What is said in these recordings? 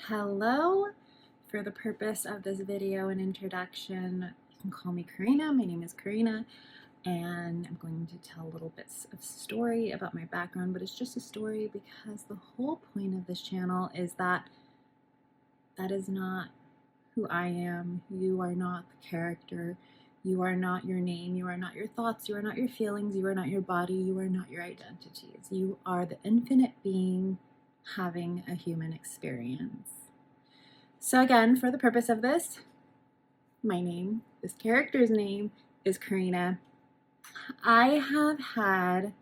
Hello. For the purpose of this video and introduction, you can call me Karina. My name is Karina, and I'm going to tell little bits of story about my background, but it's just a story because the whole point of this channel is that is not who I am. You are not the character. You are not your name. You are not your thoughts. You are not your feelings. You are not your body. You are not your identities. You are the infinite being having a human experience. So again, for the purpose of this character's name is Karina. I have had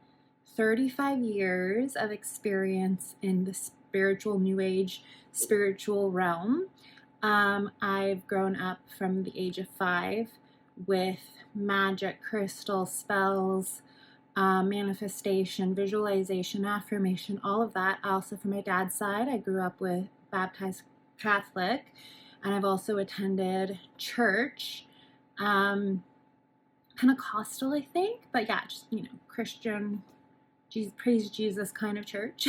35 years of experience in the spiritual New Age spiritual realm. I've grown up from the age of 5 with magic, crystal, spells, manifestation, visualization, affirmation, all of that. Also from my dad's side, I grew up with baptized Catholic, and I've also attended church, Pentecostal, I think, but yeah, just, Christian, praise Jesus kind of church.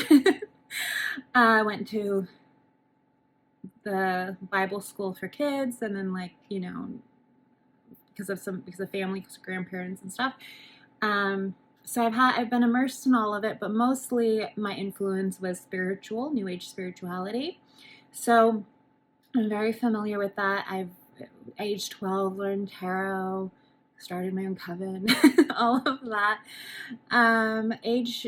I went to the Bible school for kids, and then because of family, because of grandparents and stuff. So I've been immersed in all of it, but mostly my influence was spiritual, New Age spirituality. So I'm very familiar with that. I've age 12 learned tarot, started my own coven, all of that. Age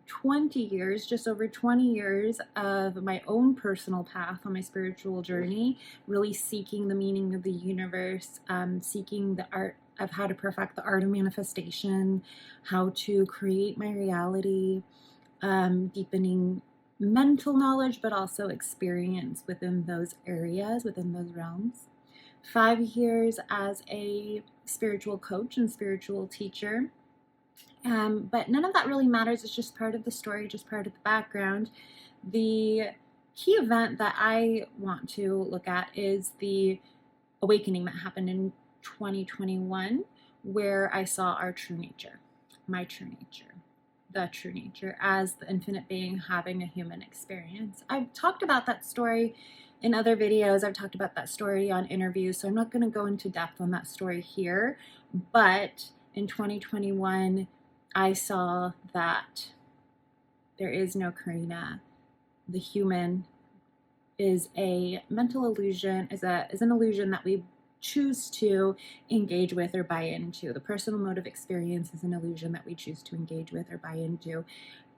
20 years, just over 20 years of my own personal path on my spiritual journey, really seeking the meaning of the universe, seeking the art of how to perfect the art of manifestation, how to create my reality, deepening mental knowledge, but also experience within those areas, within those realms. 5 years as a spiritual coach and spiritual teacher. But none of that really matters. It's just part of the story, just part of the background. The key event that I want to look at is the awakening that happened in 2021, where I saw our true nature, my true nature, the true nature as the infinite being having a human experience. I've talked about that story in other videos. I've talked about that story on interviews, so I'm not going to go into depth on that story here. But in 2021, I saw that there is no Karina. The human is a mental illusion, is an illusion that we choose to engage with or buy into. The personal mode of experience is an illusion that we choose to engage with or buy into.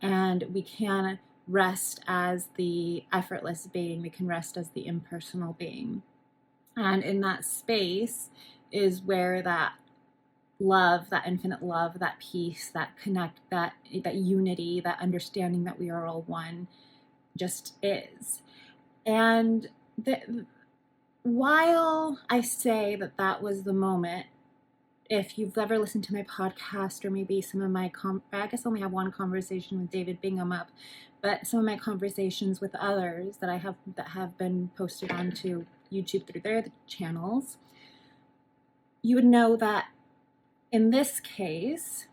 And we can rest as the effortless being. We can rest as the impersonal being. And in that space is where that love, that infinite love, that peace, that connect, that unity, that understanding that we are all one just is. And while I say that was the moment, if you've ever listened to my podcast or maybe some of my, I guess I only have one conversation with David Bingham up, but some of my conversations with others that have been posted onto YouTube through their channels, you would know that in this case,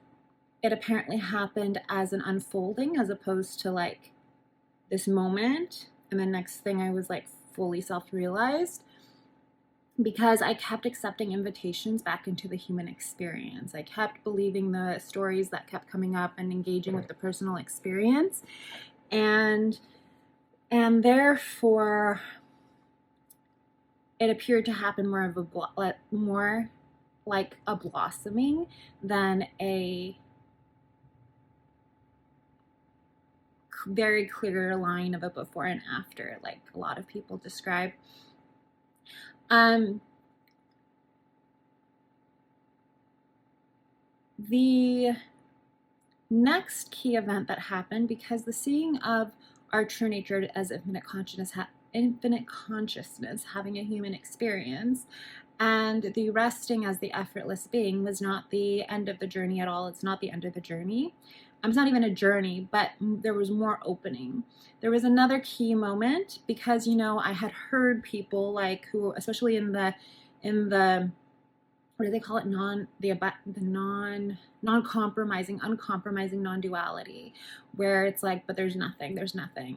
it apparently happened as an unfolding as opposed to like this moment. And the next thing I was like fully self-realized, because I kept accepting invitations back into the human experience. I kept believing the stories that kept coming up and engaging with the personal experience. And therefore, it appeared to happen more like a blossoming than a very clear line of a before and after, like a lot of people describe. The next key event that happened, because the seeing of our true nature as infinite consciousness having a human experience, and the resting as the effortless being was not the end of the journey at all. It's not the end of the journey. It's not even a journey, but there was more opening. There was another key moment because, I had heard people like who, especially in the what do they call it? Non-compromising, uncompromising non-duality, where it's like, but there's nothing.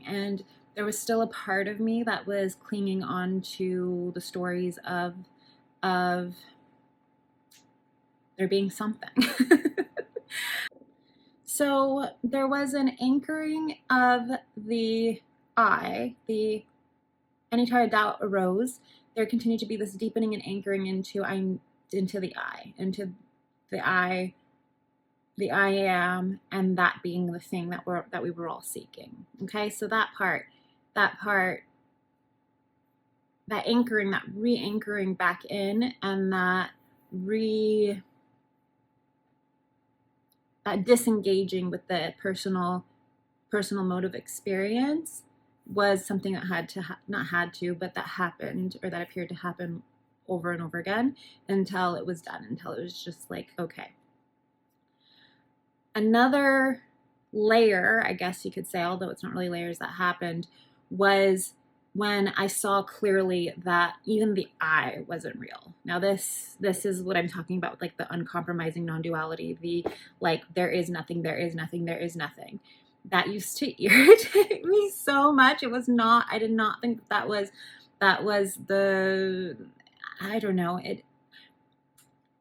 And there was still a part of me that was clinging on to the stories of there being something. So there was an anchoring of the I, anytime a doubt arose, there continued to be this deepening and anchoring into the I, the I am, and that being the thing that we were all seeking. Okay, so that anchoring, that re-anchoring back in, and that disengaging with the personal mode of experience was something that that happened, or that appeared to happen over and over again until it was done, until it was just like, okay. Another layer, I guess you could say, although it's not really layers, that happened was when I saw clearly that even the I wasn't real. Now this is what I'm talking about, like the uncompromising non-duality, the like there is nothing, there is nothing, there is nothing. That used to irritate me so much. I did not think that was the, I don't know,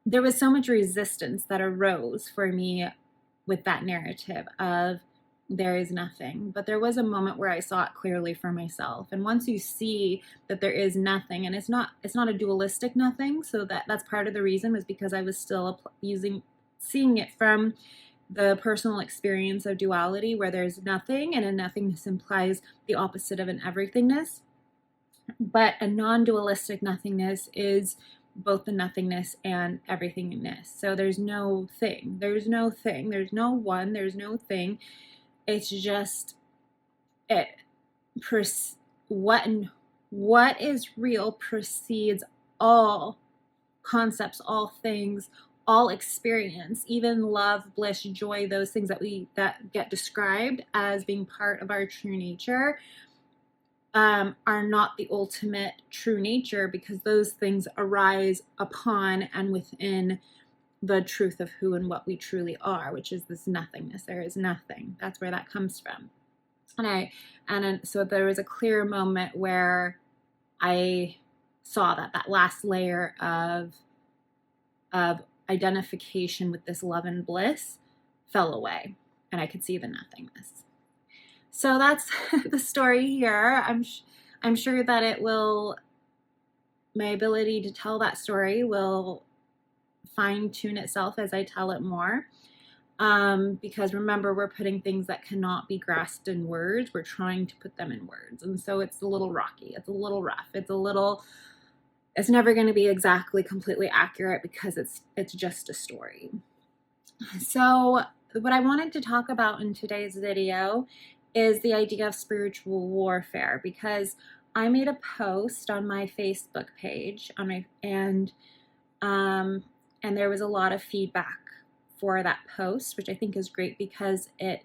there was so much resistance that arose for me with that narrative of there is nothing. But there was a moment where I saw it clearly for myself. And once you see that there is nothing, and it's not a dualistic nothing, so that's part of the reason, was because I was still seeing it from the personal experience of duality, where there's nothing, and a nothingness implies the opposite of an everythingness. But a non-dualistic nothingness is both the nothingness and everythingness. So there's no thing, there's no one, there's no thing. It's just what is real precedes all concepts, all things, all experience, even love, bliss, joy, those things that get described as being part of our true nature, are not the ultimate true nature, because those things arise upon and within the truth of who and what we truly are, which is this nothingness. There is nothing. That's where that comes from. So there was a clear moment where I saw that last layer of identification with this love and bliss fell away, and I could see the nothingness. So that's the story here. I'm sure that my ability to tell that story will fine-tune itself as I tell it more. Because remember, we're putting things that cannot be grasped in words. We're trying to put them in words. And so it's a little rocky. It's a little rough. It's never going to be exactly completely accurate, because it's just a story. So what I wanted to talk about in today's video is the idea of spiritual warfare, because I made a post on my Facebook page and there was a lot of feedback for that post, which I think is great, because it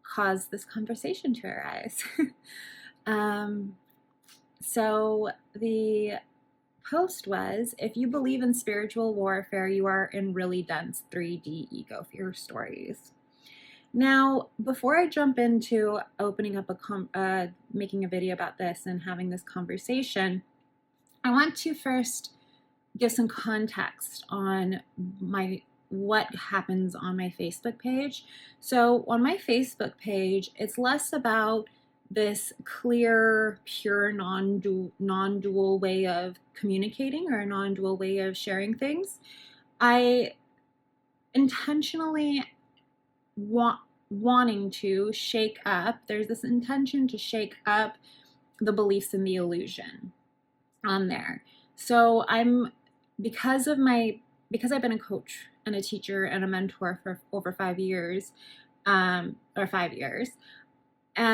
caused this conversation to arise. So the post was, if you believe in spiritual warfare, you are in really dense 3D ego fear stories. Now, before I jump into opening up making a video about this and having this conversation, I want to first give some context on what happens on my Facebook page. So on my Facebook page, it's less about this clear, pure, non-dual way of communicating, or a non-dual way of sharing things. I intentionally wanting to shake up, there's this intention to shake up the beliefs and the illusion on there. So because I've been a coach and a teacher and a mentor for over 5 years,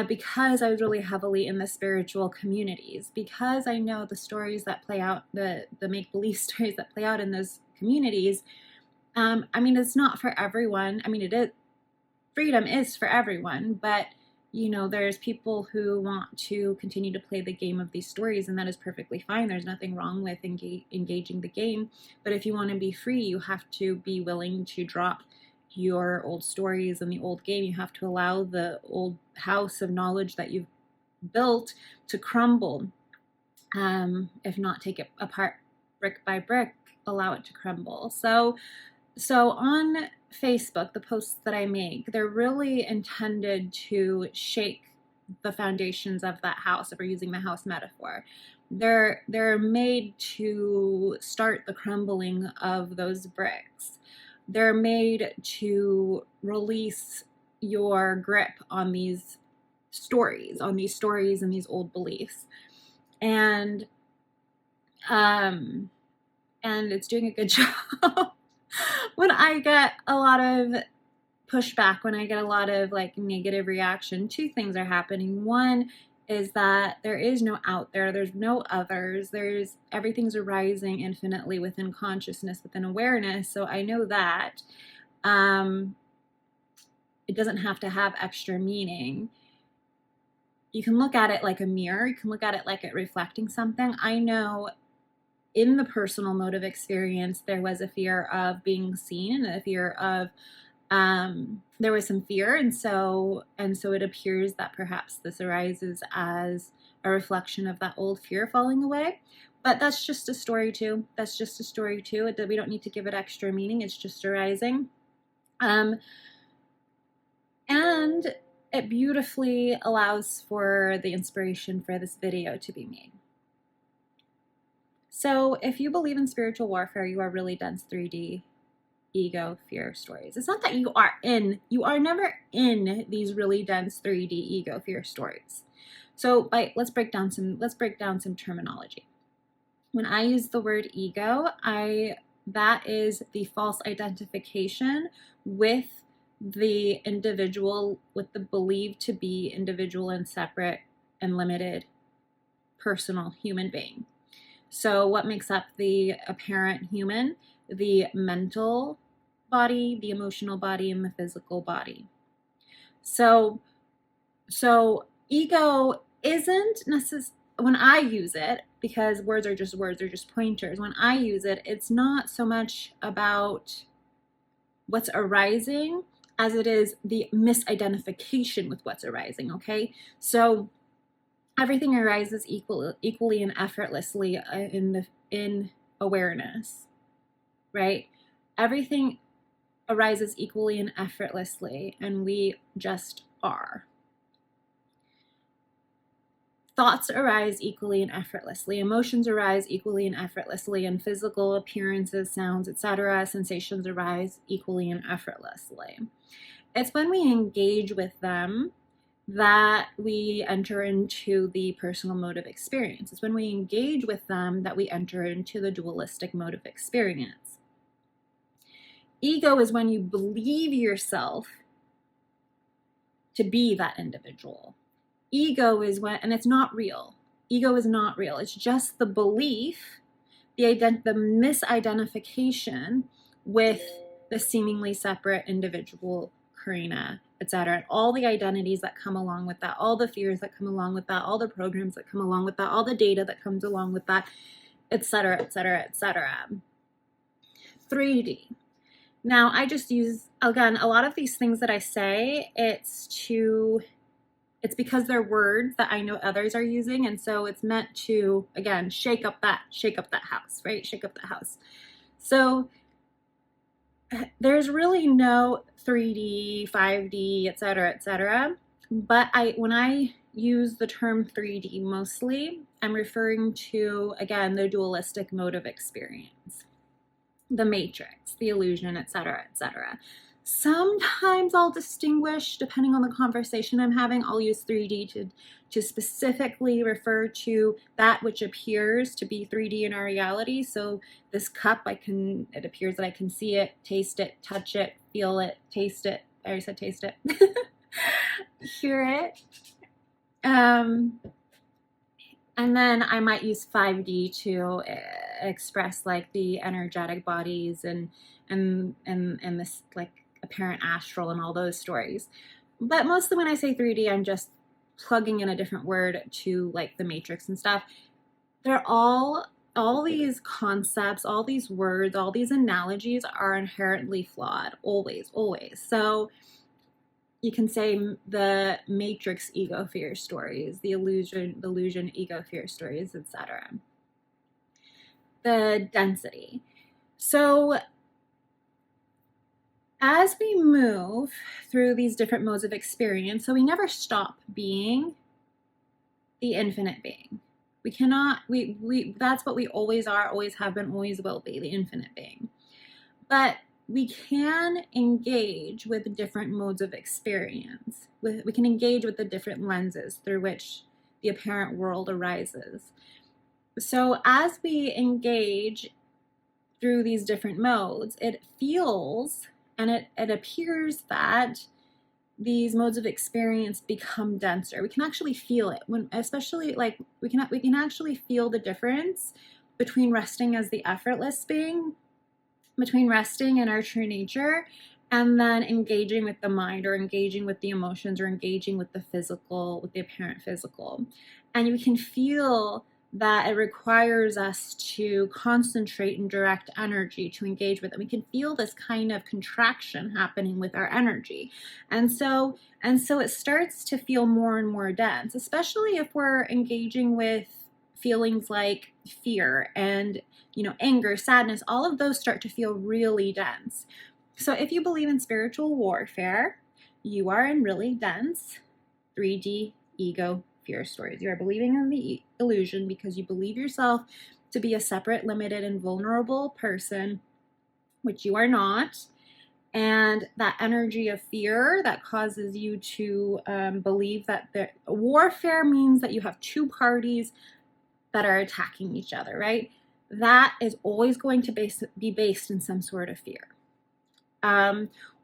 because I was really heavily in the spiritual communities, because I know the stories that play out, the make-believe stories that play out in those communities. It's not for everyone. It is, freedom is for everyone, but there's people who want to continue to play the game of these stories, and that is perfectly fine. There's nothing wrong with engaging the game. But if you want to be free, you have to be willing to drop your old stories and the old game. You have to allow the old house of knowledge that you've built to crumble. If not take it apart brick by brick, allow it to crumble. So on Facebook, the posts that I make, they're really intended to shake the foundations of that house, if we're using the house metaphor. They're made to start the crumbling of those bricks. They're made to release your grip on these stories and these old beliefs. And it's doing a good job. When I get a lot of pushback, when I get a lot of like negative reaction, two things are happening. One is that there is no out there, there's no others, everything's arising infinitely within consciousness, within awareness. So I know that it doesn't have to have extra meaning. You can look at it like a mirror, you can look at it like it reflecting something. I know in the personal mode of experience, there was a fear of being seen and a fear of, there was some fear. And so it appears that perhaps this arises as a reflection of that old fear falling away. But that's just a story too. We don't need to give it extra meaning. It's just arising. And it beautifully allows for the inspiration for this video to be made. So if you believe in spiritual warfare, you are really dense 3D ego fear stories. It's not that you are never in these really dense 3D ego fear stories. So let's break down some terminology. When I use the word ego, that is the false identification with the individual, with the believed to be individual and separate and limited personal human being. So what makes up the apparent human? The mental body, the emotional body, and the physical body. So ego isn't necessarily, when I use it, because words are just pointers, when I use it, it's not so much about what's arising as it is the misidentification with what's arising, okay? So everything arises equally and effortlessly in awareness, right? Everything arises equally and effortlessly, and we just are. Thoughts arise equally and effortlessly. Emotions arise equally and effortlessly, and physical appearances, sounds, etc., sensations arise equally and effortlessly. It's when we engage with them that we enter into the personal mode of experience. It's when we engage with them that we enter into the dualistic mode of experience. Ego is when you believe yourself to be that individual. Ego is when, and it's not real. Ego is not real. It's just the belief, the misidentification with the seemingly separate individual, Karina, etc. And all the identities that come along with that, all the fears that come along with that, all the programs that come along with that, all the data that comes along with that, etc., etc., etc. 3D. Now, I just use, again, a lot of these things that I say, it's because they're words that I know others are using, and so it's meant to, again, shake up that house, right? Shake up that house. So there's really no 3D, 5D, etc., etc. But when I use the term 3D mostly, I'm referring to, again, the dualistic mode of experience, the matrix, the illusion, etc., etc. Sometimes I'll distinguish, depending on the conversation I'm having, I'll use 3D to specifically refer to that which appears to be 3D in our reality. So this cup, it appears that I can see it, taste it, touch it, feel it, taste it. I already said taste it. Hear it. And then I might use 5D to express like the energetic bodies and this like apparent astral and all those stories. But mostly when I say 3D, I'm just plugging in a different word to like the matrix and stuff. They're all all these concepts, all these words, all these analogies are inherently flawed, always, always. So you can say the matrix ego fear stories, the illusion ego fear stories, etc. The density. So as we move through these different modes of experience, so we never stop being the infinite being. We cannot, that's what we always are, always have been, always will be, the infinite being. But we can engage with different modes of experience. We can engage with the different lenses through which the apparent world arises. So as we engage through these different modes, it feels and it appears that these modes of experience become denser. We can actually feel it when, especially like we can actually feel the difference between resting as the effortless being, between resting in our true nature, and then engaging with the mind or engaging with the emotions or engaging with the physical, with the apparent physical. And you can feel that it requires us to concentrate and direct energy to engage with it. We can feel this kind of contraction happening with our energy. And so it starts to feel more and more dense, especially if we're engaging with feelings like fear and, anger, sadness. All of those start to feel really dense. So if you believe in spiritual warfare, you are in really dense 3D ego fear stories. You are believing in the illusion because you believe yourself to be a separate, limited, and vulnerable person, which you are not. And that energy of fear that causes you to believe that the warfare means that you have two parties that are attacking each other, right? That is always going to be based in some sort of fear.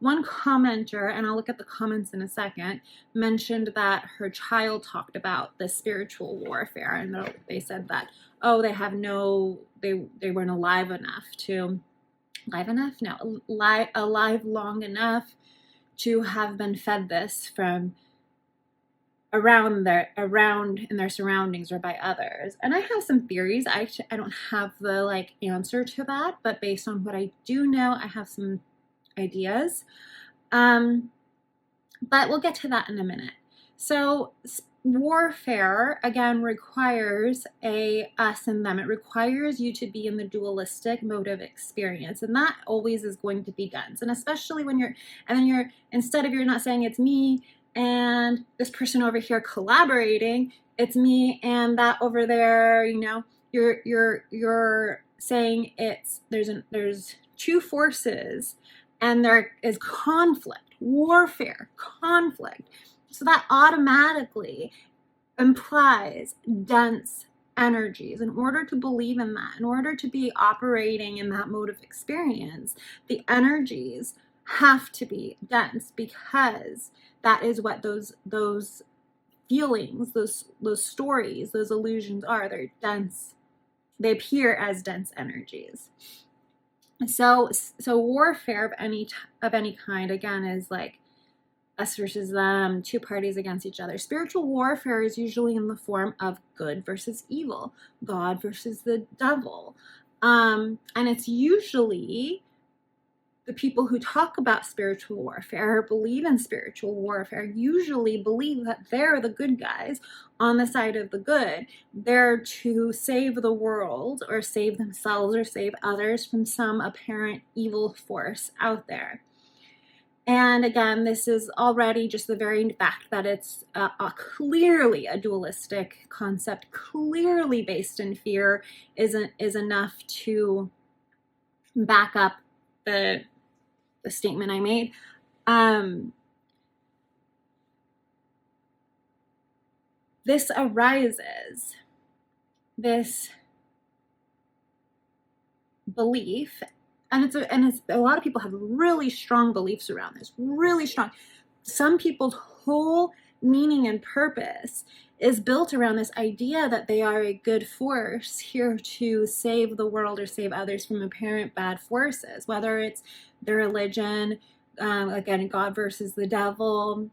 One commenter, and I'll look at the comments in a second, mentioned that her child talked about the spiritual warfare, and they said that, they weren't alive long enough to have been fed this from around in their surroundings or by others. And I have some theories. I don't have the answer to that, but based on what I do know, I have some ideas. But we'll get to that in a minute. So warfare, again, requires a us and them. It requires you to be in the dualistic mode of experience. And that always is going to be dense. And especially when you're not saying it's me and this person over here collaborating, it's me and that over there, you're saying there's two forces and there is conflict, warfare, conflict. So that automatically implies dense energies. In order to believe in that, in order to be operating in that mode of experience, the energies have to be dense, because that is what those feelings, those stories, those illusions are. They're dense. They appear as dense energies. So warfare of any kind, again, is like us versus them, two parties against each other. Spiritual warfare is usually in the form of good versus evil, God versus the devil. And it's usually the people who talk about spiritual warfare or believe in spiritual warfare usually believe that they're the good guys on the side of the good. They're to save the world or save themselves or save others from some apparent evil force out there. And again, this is already just the very fact that it's clearly a dualistic concept, clearly based in fear, is enough to back up the statement I made. This arises, this belief, and it's a lot of people have really strong beliefs around this, really strong. Some people's whole meaning and purpose is built around this idea that they are a good force here to save the world or save others from apparent bad forces, whether it's their religion, again, God versus the devil,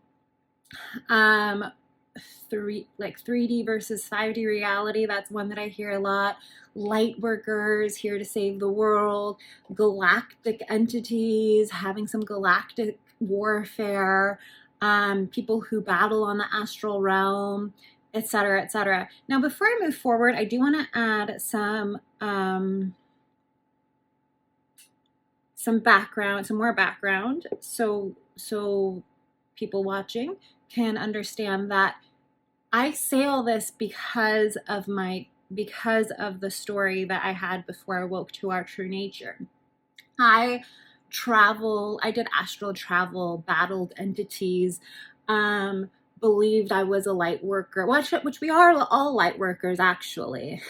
3D versus 5D reality. That's one that I hear a lot. Light workers here to save the world, galactic entities having some galactic warfare, people who battle on the astral realm, etc., etc. Now, before I move forward, I do want to add some background, some more background, so people watching can understand that I say all this because of the story that I had before I woke to our true nature. I did astral travel, battled entities, believed I was a light worker, which we are all light workers, actually.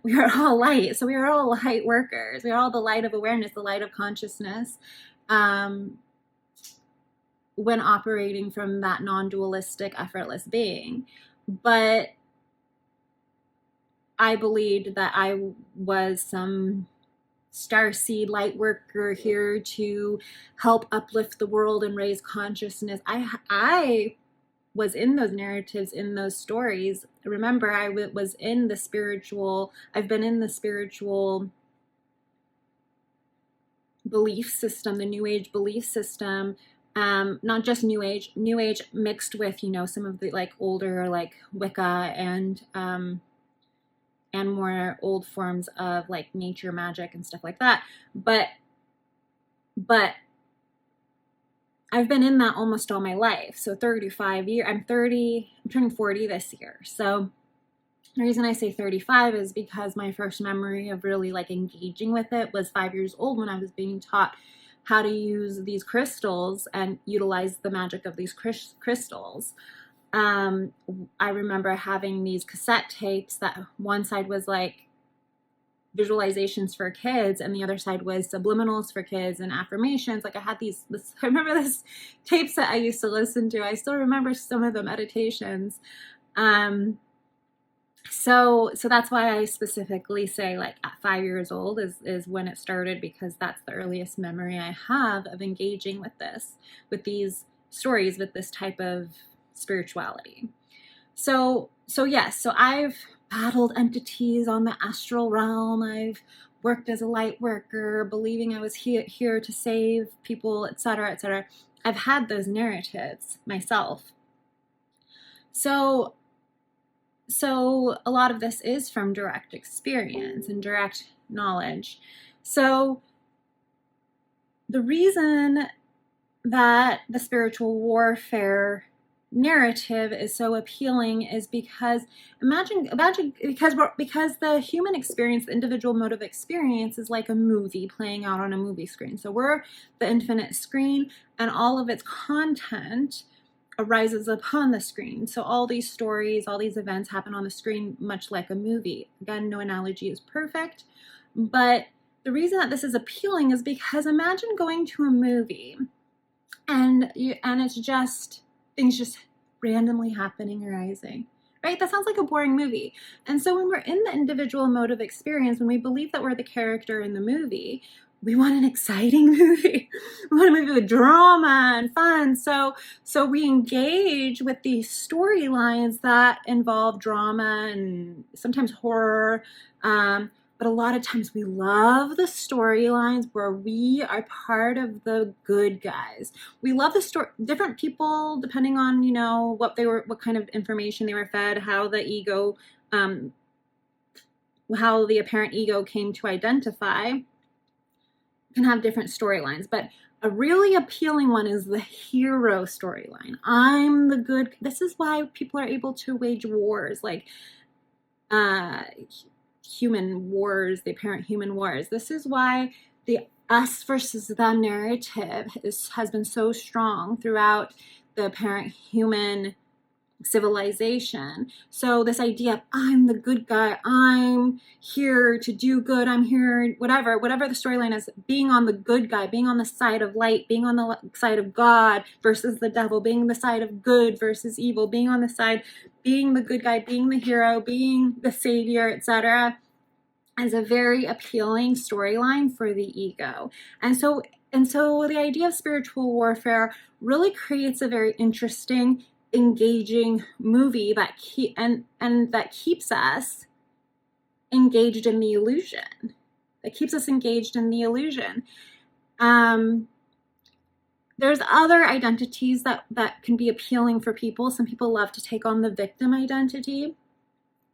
We are all light, so we are all light workers. We are all the light of awareness, the light of consciousness, when operating from that non-dualistic, effortless being. But I believed that I was some starseed light worker here to help uplift the world and raise consciousness. I was in those narratives, in those stories. Remember, I've been in the spiritual belief system, the New Age belief system, not just New Age mixed with, some of the like older like Wicca and more old forms of like nature magic and stuff like that. But I've been in that almost all my life. So 35 years, I'm turning 40 this year. So the reason I say 35 is because my first memory of really like engaging with it was 5 years old, when I was being taught how to use these crystals and utilize the magic of these crystals. I remember having these cassette tapes that one side was like visualizations for kids and the other side was subliminals for kids and affirmations. Like I had I remember this tapes that I used to listen to. I still remember some of the meditations. So that's why I specifically say like at 5 years old is when it started, because that's the earliest memory I have of engaging with these stories, with this type of spirituality. So yes, so I've battled entities on the astral realm. I've worked as a light worker, believing I was here to save people, etc., etc. I've had those narratives myself. So a lot of this is from direct experience and direct knowledge. So the reason that the spiritual warfare narrative is so appealing is because because the human experience, the individual mode of experience, is like a movie playing out on a movie screen. So we're the infinite screen, and all of its content arises upon the screen. So all these stories, all these events happen on the screen, much like a movie. Again, no analogy is perfect, but the reason that this is appealing is because imagine going to a movie and it's just things just randomly happening, arising, right? That sounds like a boring movie. And so when we're in the individual mode of experience, when we believe that we're the character in the movie, we want an exciting movie. We want a movie with drama and fun. So we engage with these storylines that involve drama and sometimes horror. But a lot of times we love the storylines where we are part of the good guys. We love the story. Different people, depending on, what kind of information they were fed, how the ego, how the apparent ego came to identify, can have different storylines. But a really appealing one is the hero storyline. I'm the good. This is why people are able to wage wars, like human wars, the apparent human wars. This is why the us versus them narrative has been so strong throughout the apparent human civilization. So this idea of I'm the good guy, I'm here to do good, I'm here, whatever the storyline is, being on the good guy, being on the side of light, being on the side of God versus the devil, being the side of good versus evil, being on the side, being the good guy, being the hero, being the savior, etc., is a very appealing storyline for the ego. And so the idea of spiritual warfare really creates a very interesting engaging movie that that keeps us engaged in the illusion. That keeps us engaged in the illusion. There's other identities that can be appealing for people. Some people love to take on the victim identity,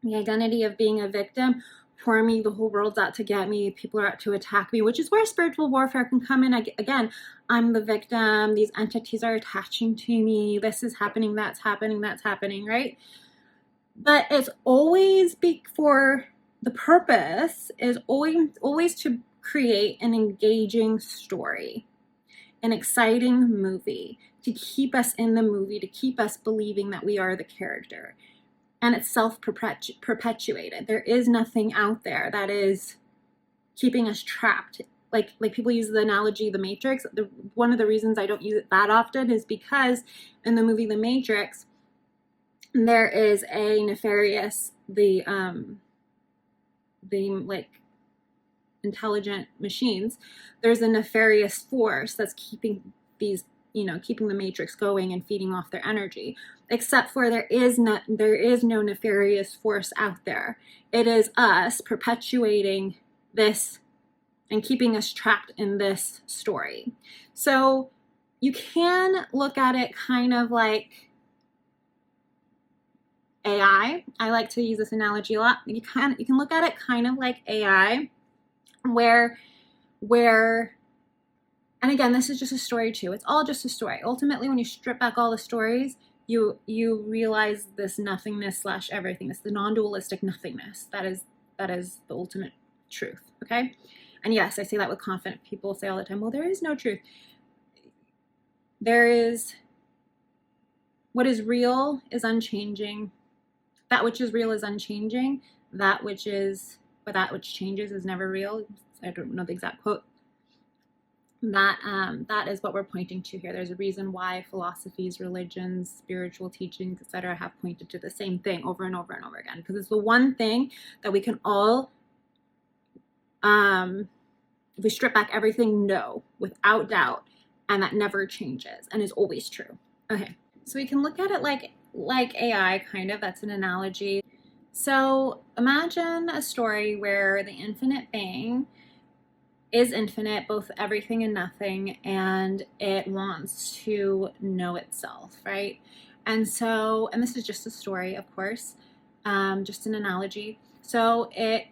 the identity of being a victim. Poor me, the whole world's out to get me, people are out to attack me, which is where spiritual warfare can come in. Again, I'm the victim, these entities are attaching to me, this is happening, that's happening, right? But it's always for the purpose is always to create an engaging story, an exciting movie, to keep us in the movie, to keep us believing that we are the character. And it's self-perpetuated. There is nothing out there that is keeping us trapped. Like people use the analogy, The Matrix. One of the reasons I don't use it that often is because in the movie The Matrix, there is a nefarious, the like intelligent machines. There's a nefarious force that's keeping these, keeping the Matrix going and feeding off their energy. Except for there is no nefarious force out there. It is us perpetuating this and keeping us trapped in this story. So you can look at it kind of like AI. I like to use this analogy a lot. You can look at it kind of like AI, where and again, this is just a story too. It's all just a story. Ultimately, when you strip back all the stories, you realize this nothingness / everything. It's the non-dualistic nothingness. That is the ultimate truth. Okay? And yes, I say that with confidence. People say all the time, well, there is no truth. There is, what is real is unchanging. That which is real is unchanging. That which changes is never real. I don't know the exact quote. That is what we're pointing to here. There's a reason why philosophies, religions, spiritual teachings, etc., have pointed to the same thing over and over and over again, because it's the one thing that we can all, if we strip back everything, know without doubt, and that never changes and is always true. Okay, so we can look at it like AI, kind of. That's an analogy. So imagine a story where the infinite being is infinite, both everything and nothing, and it wants to know itself, right? And this is just a story, of course, just an analogy. So the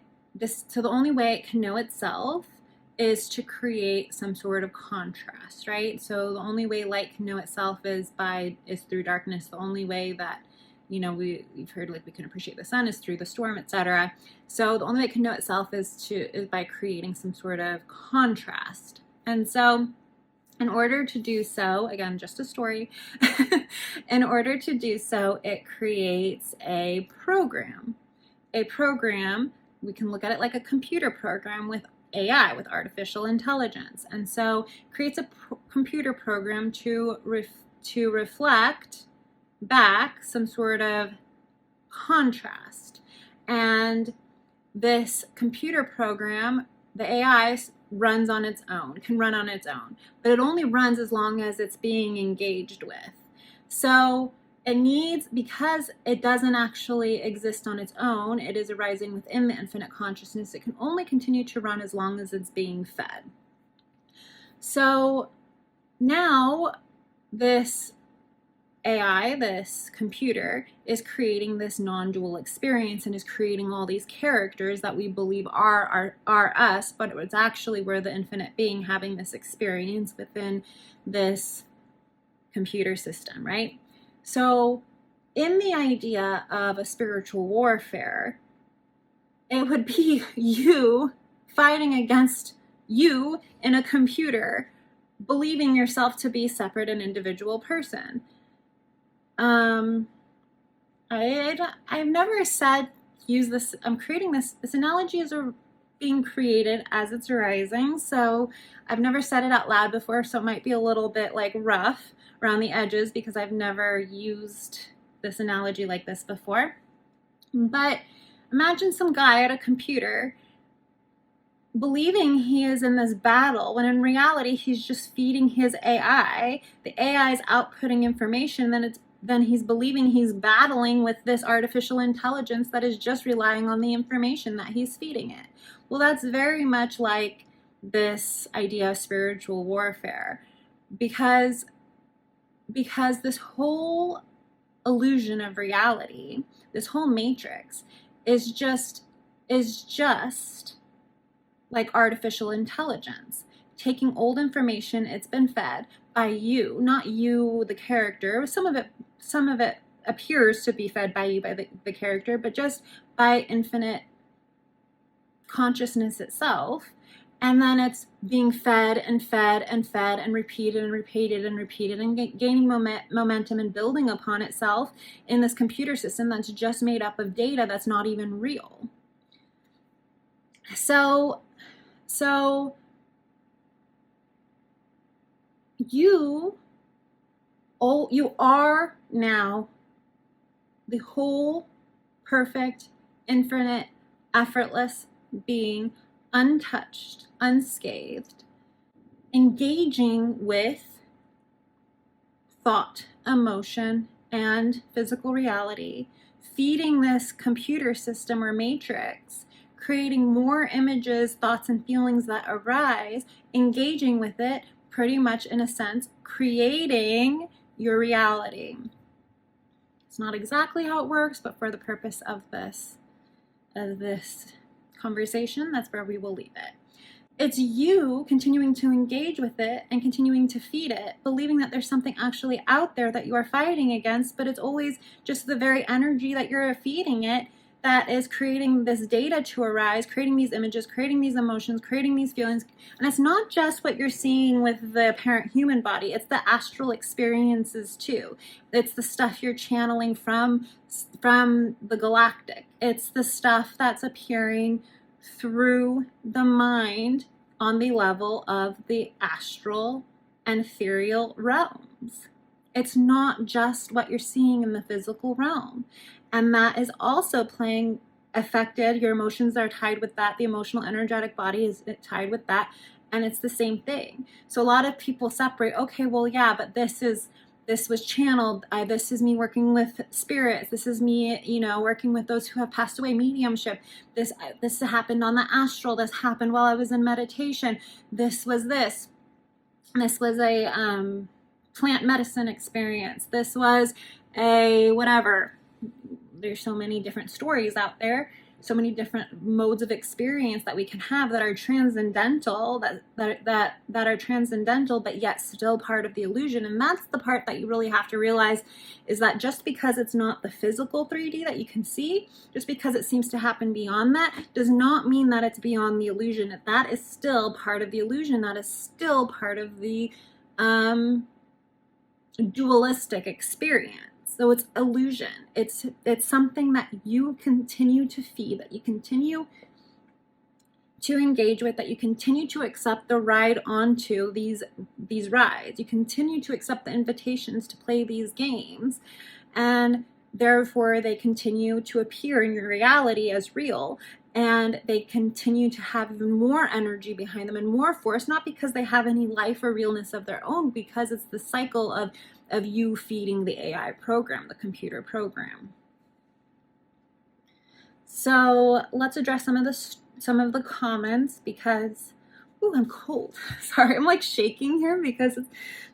only way it can know itself is to create some sort of contrast, right? So the only way light can know itself is through darkness. The only way that we've heard, like, we can appreciate the sun is through the storm, etc. So the only way it can know itself is by creating some sort of contrast. And so in order to do so, again, just a story, in order to do so, it creates a program. A program, we can look at it like a computer program with AI, with artificial intelligence. And so creates a computer program to reflect back some sort of contrast. And this computer program, the AI, runs on its own, can run on its own, but it only runs as long as it's being engaged with. So it needs, because it doesn't actually exist on its own, it is arising within the infinite consciousness, it can only continue to run as long as it's being fed. So now this AI, this computer, is creating this non-dual experience and is creating all these characters that we believe are us, but it's actually we're the infinite being having this experience within this computer system, right? So in the idea of a spiritual warfare, it would be you fighting against you in a computer, believing yourself to be separate and individual person. I've never said use this. I'm creating this analogy is being created as it's arising. So I've never said it out loud before, so it might be a little bit like rough around the edges because I've never used this analogy like this before. But imagine some guy at a computer believing he is in this battle when in reality he's just feeding his AI. The AI is outputting information, then it's then he's believing he's battling with this artificial intelligence that is just relying on the information that he's feeding it. Well, that's very much like this idea of spiritual warfare, because this whole illusion of reality, this whole matrix is just like artificial intelligence, taking old information it's been fed by you, not you the character. Some of it appears to be fed by you, by the character, but just by infinite consciousness itself. And then it's being fed and fed and fed and repeated and repeated and repeated and gaining momentum and building upon itself in this computer system that's just made up of data that's not even real. So you are now the whole, perfect, infinite, effortless being, untouched, unscathed, engaging with thought, emotion, and physical reality, feeding this computer system or matrix, creating more images, thoughts, and feelings that arise, engaging with it, pretty much in a sense, creating your reality. It's not exactly how it works, but for the purpose of this conversation, that's where we will leave it. It's you continuing to engage with it and continuing to feed it, believing that there's something actually out there that you are fighting against, but it's always just the very energy that you're feeding it that is creating this data to arise, creating these images, creating these emotions, creating these feelings. And it's not just what you're seeing with the apparent human body, it's the astral experiences too. It's the stuff you're channeling from the galactic. It's the stuff that's appearing through the mind on the level of the astral and ethereal realms. It's not just what you're seeing in the physical realm. And that is also affected. Your emotions are tied with that. The emotional energetic body is tied with that. And it's the same thing. So a lot of people separate, okay, well, yeah, but this was channeled. This is me working with spirits. This is me, working with those who have passed away, mediumship. This happened on the astral. This happened while I was in meditation. This was this. This was a plant medicine experience. This was a whatever. There's so many different stories out there, so many different modes of experience that we can have that are transcendental, that are transcendental, but yet still part of the illusion. And that's the part that you really have to realize, is that just because it's not the physical 3D that you can see, just because it seems to happen beyond that, does not mean that it's beyond the illusion. That is still part of the illusion. That is still part of the dualistic experience. So it's illusion. It's something that you continue to feed, that you continue to engage with, that you continue to accept the ride onto these rides. You continue to accept the invitations to play these games, and therefore they continue to appear in your reality as real, and they continue to have even more energy behind them and more force, not because they have any life or realness of their own, because it's the cycle of you feeding the AI program, the computer program. So let's address some of the comments, because I'm cold. Sorry, I'm like shaking here because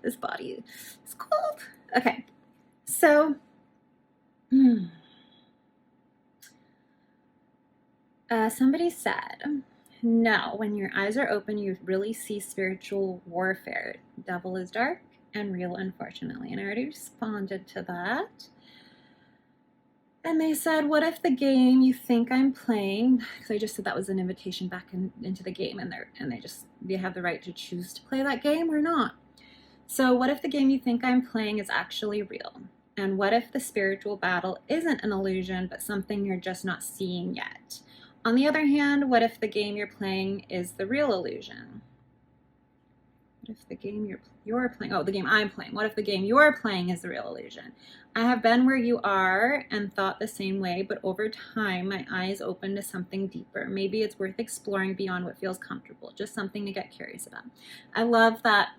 this body is cold. Okay, so somebody said, no, when your eyes are open, you really see spiritual warfare. Devil is dark and real, unfortunately. And I already responded to that. And they said, what if the game you think I'm playing, because I just said that was an invitation back into the game, and they have the right to choose to play that game or not. So what if the game you think I'm playing is actually real? And what if the spiritual battle isn't an illusion, but something you're just not seeing yet? On the other hand, what if the game you're playing is the real illusion? What if the game you're playing, the game I'm playing, what if the game you're playing is the real illusion? I have been where you are and thought the same way, but over time, my eyes opened to something deeper. Maybe it's worth exploring beyond what feels comfortable, just something to get curious about. I love that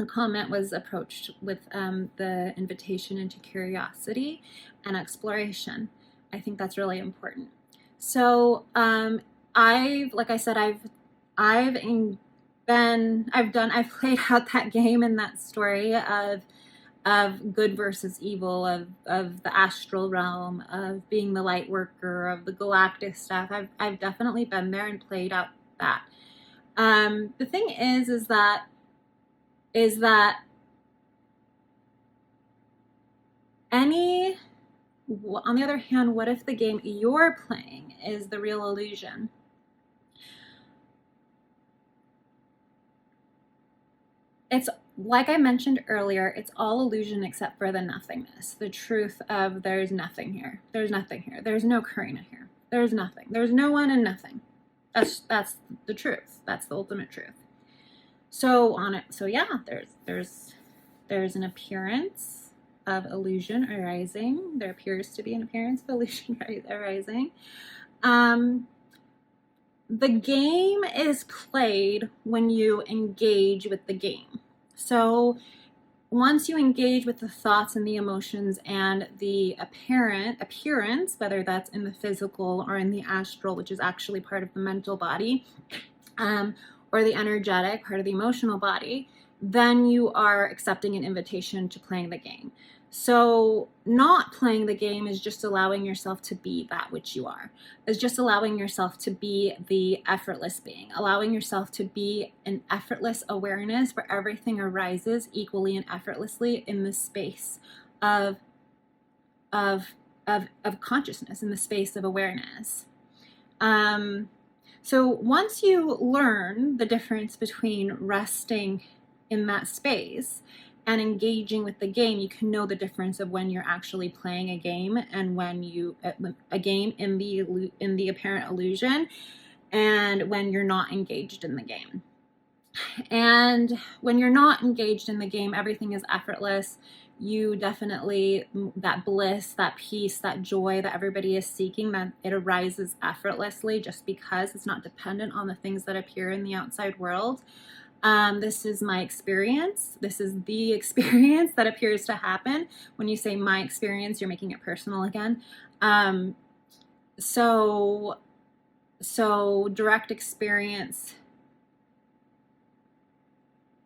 The comment was approached with the invitation into curiosity and exploration. I think that's really important. So like I said, I've played out that game in that story of good versus evil, of the astral realm, of being the light worker, of the galactic stuff. I've definitely been there and played out that. The thing is that on the other hand, what if the game you're playing is the real illusion? It's like I mentioned earlier, it's all illusion except for the nothingness, the truth of there's nothing here. There's nothing here. There's no Karina here. There's nothing. There's no one and nothing. That's the truth. That's the ultimate truth. So yeah, there's an appearance of illusion arising. There appears to be an appearance of illusion arising. The game is played when you engage with the game. So once you engage with the thoughts and the emotions and the apparent appearance, whether that's in the physical or in the astral, which is actually part of the mental body, or the energetic part of the emotional body, then you are accepting an invitation to playing the game. So not playing the game is just allowing yourself to be that which you are. It's just allowing yourself to be the effortless being, allowing yourself to be an effortless awareness where everything arises equally and effortlessly in the space of consciousness, in the space of awareness. So once you learn the difference between resting in that space and engaging with the game, you can know the difference of when you're actually playing a game and when a game in the apparent illusion, and when you're not engaged in the game. And when you're not engaged in the game, everything is effortless. You definitely, that bliss, that peace, that joy that everybody is seeking, that it arises effortlessly just because it's not dependent on the things that appear in the outside world. This is my experience. This is the experience that appears to happen. When you say my experience, you're making it personal again. So direct experience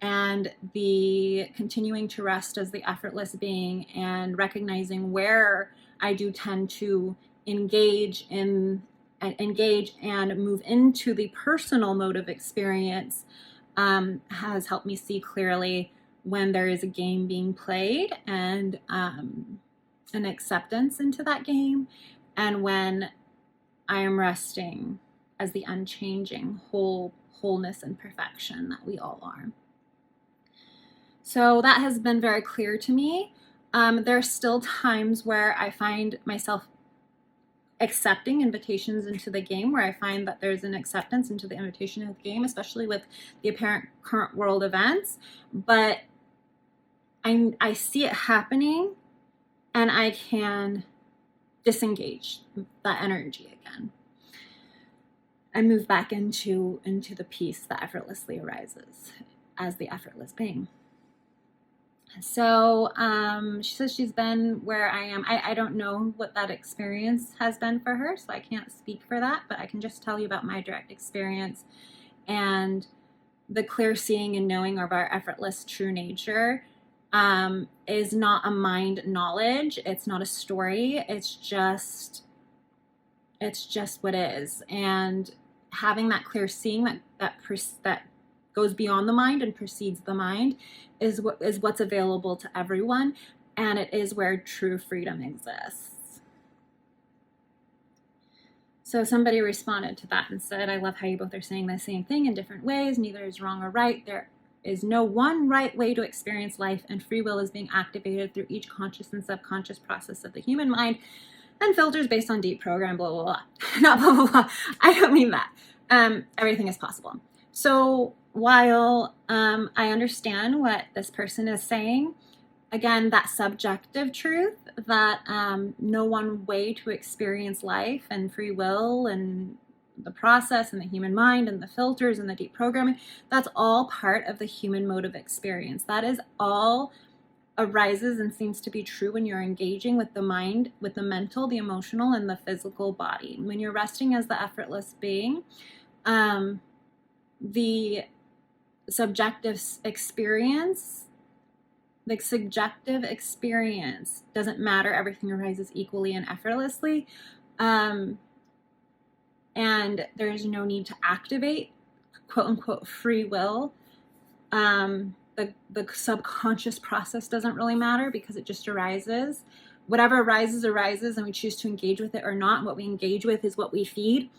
and the continuing to rest as the effortless being, and recognizing where I do tend to engage and move into the personal mode of experience, has helped me see clearly when there is a game being played, and an acceptance into that game, and when I am resting as the unchanging wholeness and perfection that we all are. So that has been very clear to me. There are still times where I find myself accepting invitations into the game, where I find that there's an acceptance into the invitation of the game, especially with the apparent current world events. But I see it happening, and I can disengage that energy again and move back into the peace that effortlessly arises as the effortless being. So she says she's been where I am. I don't know what that experience has been for her, so I can't speak for that, but I can just tell you about my direct experience and the clear seeing and knowing of our effortless true nature. Is not a mind knowledge. It's not a story. It's just what is. And having that clear seeing that goes beyond the mind and precedes the mind is what's available to everyone, and it is where true freedom exists. So somebody responded to that and said, I love how you both are saying the same thing in different ways. Neither is wrong or right. There is no one right way to experience life, and free will is being activated through each conscious and subconscious process of the human mind, and filters based on deep program, blah, blah, blah. Not blah, blah, blah. I don't mean that. Everything is possible. So while I understand what this person is saying, again, that subjective truth that no one way to experience life and free will and the process and the human mind and the filters and the deep programming, that's all part of the human mode of experience. That is all arises and seems to be true when you're engaging with the mind, with the mental, the emotional, and the physical body. When you're resting as the effortless being, the subjective experience, doesn't matter. Everything arises equally and effortlessly. And there's no need to activate, quote unquote, free will. The subconscious process doesn't really matter because it just arises. Whatever arises, and we choose to engage with it or not. What we engage with is what we feed,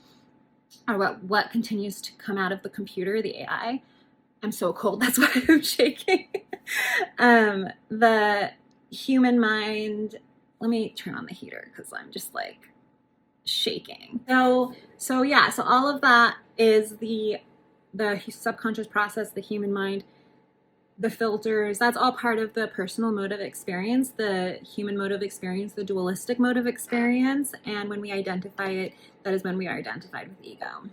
or what continues to come out of the computer, the AI. I'm so cold, that's why I'm shaking. The human mind, let me turn on the heater because I'm just like shaking. So all of that is the subconscious process, the human mind, the filters. That's all part of the personal mode of experience, the human mode of experience, the dualistic mode of experience. And when we identify it, that is when we are identified with ego.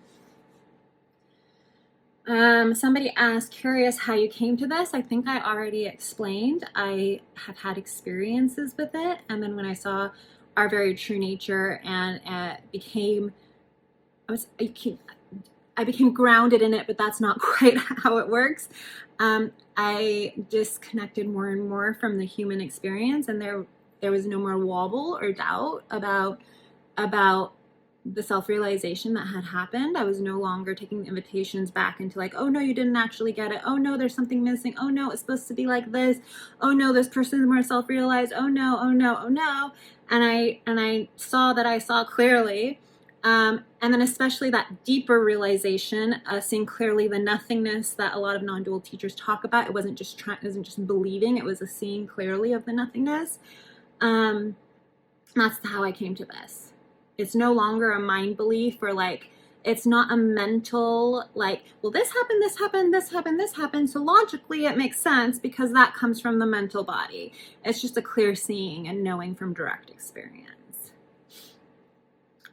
Somebody asked, curious how you came to this. I think I already explained. I have had experiences with it, and then when I saw our very true nature and I became grounded in it, but that's not quite how it works. I disconnected more and more from the human experience, and there was no more wobble or doubt about the self-realization that had happened. I was no longer taking the invitations back into like, oh no, you didn't actually get it. Oh no, there's something missing. Oh no, it's supposed to be like this. Oh no, this person is more self-realized. Oh no, oh no, oh no. And I saw that I saw clearly. And then especially that deeper realization, seeing clearly the nothingness that a lot of non-dual teachers talk about. It wasn't just believing, it was a seeing clearly of the nothingness. That's how I came to this. It's no longer a mind belief, or like, it's not a mental, like, well, this happened, this happened, this happened, this happened, so logically it makes sense because that comes from the mental body. It's just a clear seeing and knowing from direct experience.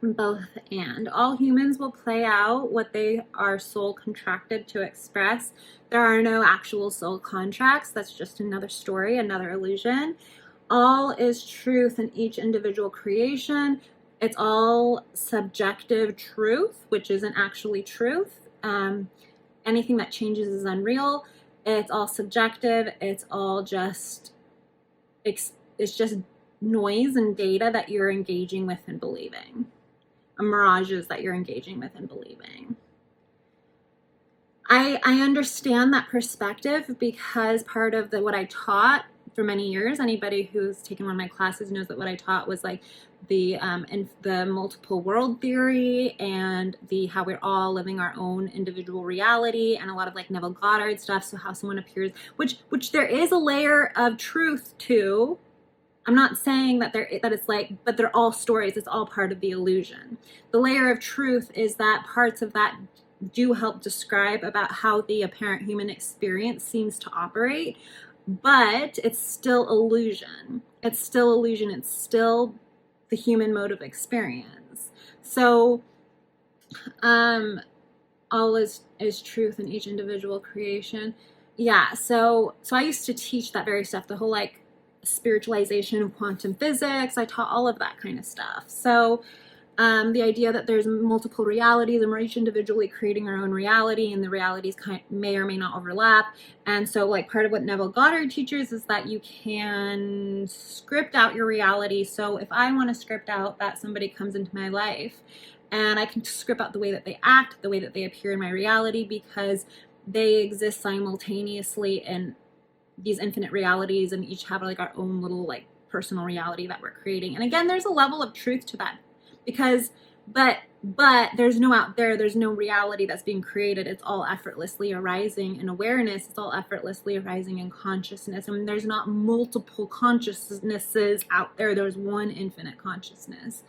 Both and. All humans will play out what they are soul contracted to express. There are no actual soul contracts. That's just another story, another illusion. All is truth in each individual creation. It's all subjective truth, which isn't actually truth. Anything that changes is unreal. It's all subjective. It's all just, it's just noise and data that you're engaging with and believing. Mirages that you're engaging with and believing. I understand that perspective because part of what I taught for many years, anybody who's taken one of my classes knows that what I taught was like the multiple world theory and how we're all living our own individual reality, and a lot of like Neville Goddard stuff. So how someone appears, which there is a layer of truth to. I'm not saying that it's like, but they're all stories. It's all part of the illusion. The layer of truth is that parts of that do help describe about how the apparent human experience seems to operate, but it's still illusion. It's still illusion. It's still the human mode of experience. So all is truth in each individual creation. Yeah, so I used to teach that very stuff, the whole like spiritualization of quantum physics. I taught all of that kind of stuff. So the idea that there's multiple realities and we're each individually creating our own reality, and the realities may or may not overlap. And so like part of what Neville Goddard teaches is that you can script out your reality. So if I want to script out that somebody comes into my life, and I can script out the way that they act, the way that they appear in my reality, because they exist simultaneously in these infinite realities, and each have like our own little like personal reality that we're creating. And again, there's a level of truth to that, because but there's no out there, there's no reality that's being created. It's all effortlessly arising in awareness. It's all effortlessly arising in consciousness. I mean, there's not multiple consciousnesses out there. There's one infinite consciousness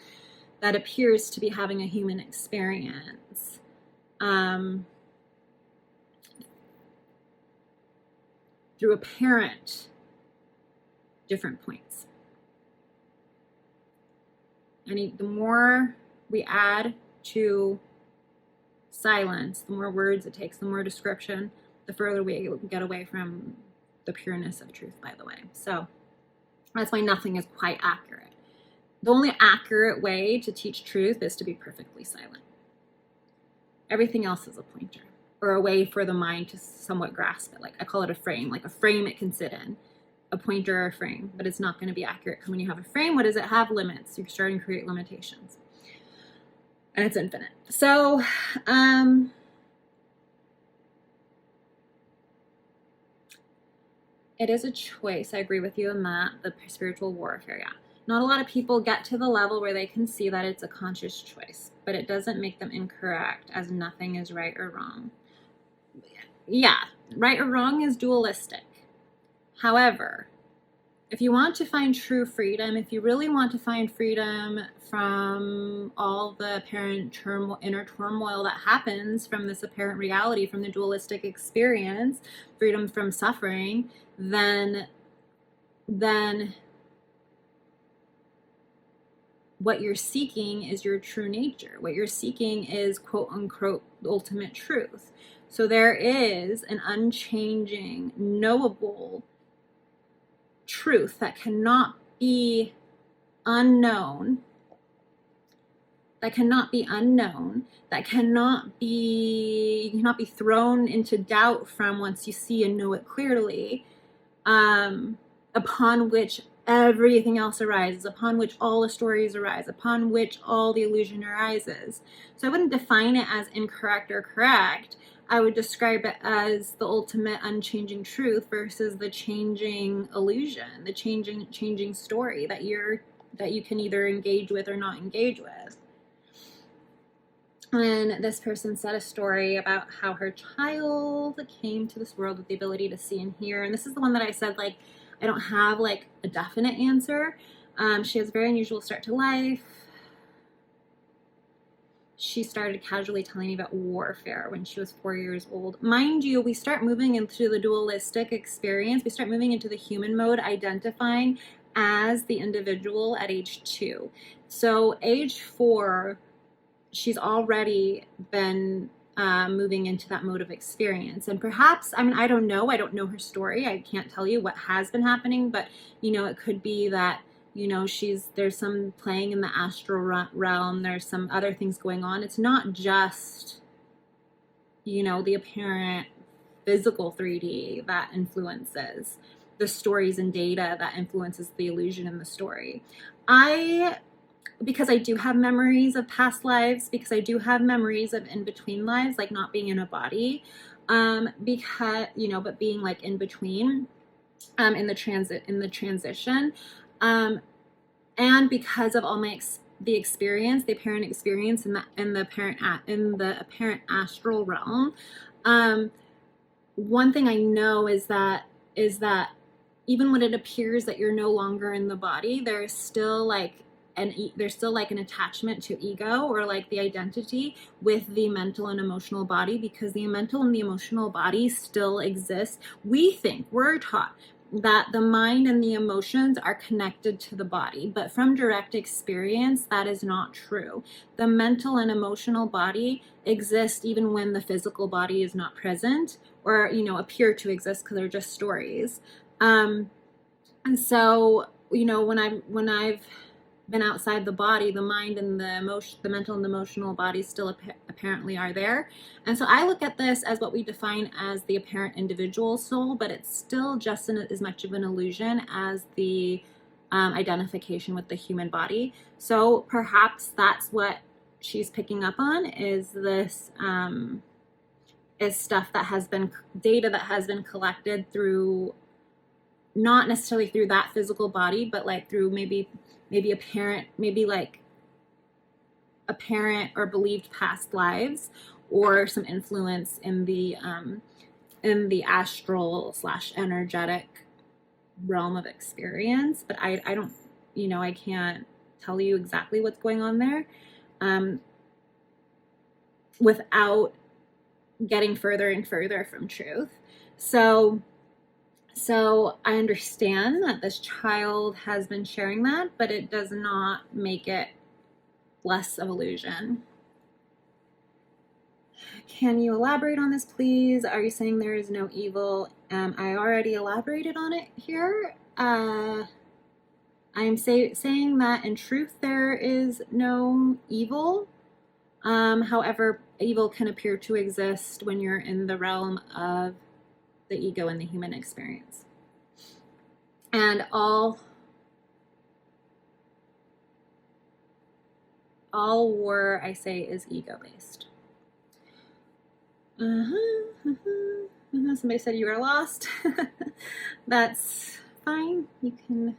that appears to be having a human experience. Through apparent different points. And the more we add to silence, the more words it takes, the more description, the further we get away from the pureness of truth, by the way. So that's why nothing is quite accurate. The only accurate way to teach truth is to be perfectly silent. Everything else is a pointer or a way for the mind to somewhat grasp it. Like I call it a frame, like a frame it can sit in, a pointer or a frame, but it's not going to be accurate because when you have a frame, what does it have? Limits. You're starting to create limitations. And it's infinite. So, it is a choice. I agree with you on that. The spiritual warfare, yeah. Not a lot of people get to the level where they can see that it's a conscious choice, but it doesn't make them incorrect, as nothing is right or wrong. Yeah, right or wrong is dualistic. However, if you want to find true freedom, if you really want to find freedom from all the apparent inner turmoil that happens from this apparent reality, from the dualistic experience, freedom from suffering, then what you're seeking is your true nature. What you're seeking is quote unquote ultimate truth. So there is an unchanging, knowable truth that cannot be unknown, that cannot be thrown into doubt from once you see and know it clearly, upon which everything else arises, upon which all the stories arise, upon which all the illusion arises. So I wouldn't define it as incorrect or correct. I would describe it as the ultimate unchanging truth versus the changing illusion, the changing story that you can either engage with or not engage with. And this person said a story about how her child came to this world with the ability to see and hear. And this is the one that I said, like, I don't have like a definite answer. She has a very unusual start to life. She started casually telling me about warfare when she was 4 years old. Mind you, we start moving into the dualistic experience. We start moving into the human mode, identifying as the individual at age 2. So age 4, she's already been moving into that mode of experience. And perhaps, I mean, I don't know her story. I can't tell you what has been happening, but, you know, it could be that, you know, there's some playing in the astral realm. There's some other things going on. It's not just, you know, the apparent physical 3D that influences the stories and data that influences the illusion in the story. Because I do have memories of past lives, because I do have memories of in-between lives, like not being in a body, because, you know, but being like in between, in the transition, and because of all the experience, the apparent experience in the apparent astral realm, one thing I know is that even when it appears that you're no longer in the body, there's still like an attachment to ego or like the identity with the mental and emotional body, because the mental and the emotional body still exist. We're taught that the mind and the emotions are connected to the body, but from direct experience, that is not true. The mental and emotional body exist even when the physical body is not present, or, you know, appear to exist because they're just stories. And so, you know, when I've been outside the body, the mind and the mental and the emotional body still apparently are there. And so I look at this as what we define as the apparent individual soul, but it's still just as much of an illusion as the identification with the human body. So perhaps that's what she's picking up on, is this is stuff that has been data that has been collected through, not necessarily through that physical body, but like through maybe apparent or believed past lives, or some influence in the astral / energetic realm of experience. But I don't, you know, I can't tell you exactly what's going on there without getting further and further from truth. So I understand that this child has been sharing that, but it does not make it less of illusion. Can you elaborate on this, please? Are you saying there is no evil? I already elaborated on it here. I am saying that in truth there is no evil. However, evil can appear to exist when you're in the realm of the ego and the human experience. And all war, I say, is ego-based. Somebody said you are lost. That's fine. You can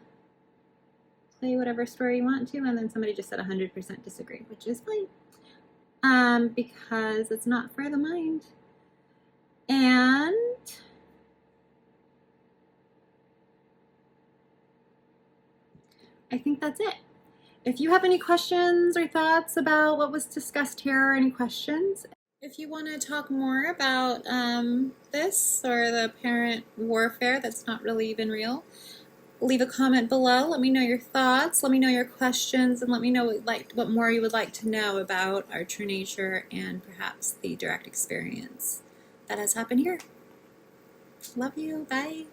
play whatever story you want to. And then somebody just said 100% disagree, which is fine. Because it's not for the mind. And I think that's it. If you have any questions or thoughts about what was discussed here, or any questions, if you want to talk more about this or the parent warfare that's not really even real, leave a comment below. Let me know your thoughts. Let me know your questions, and let me know what more you would like to know about our true nature and perhaps the direct experience that has happened here. Love you. Bye.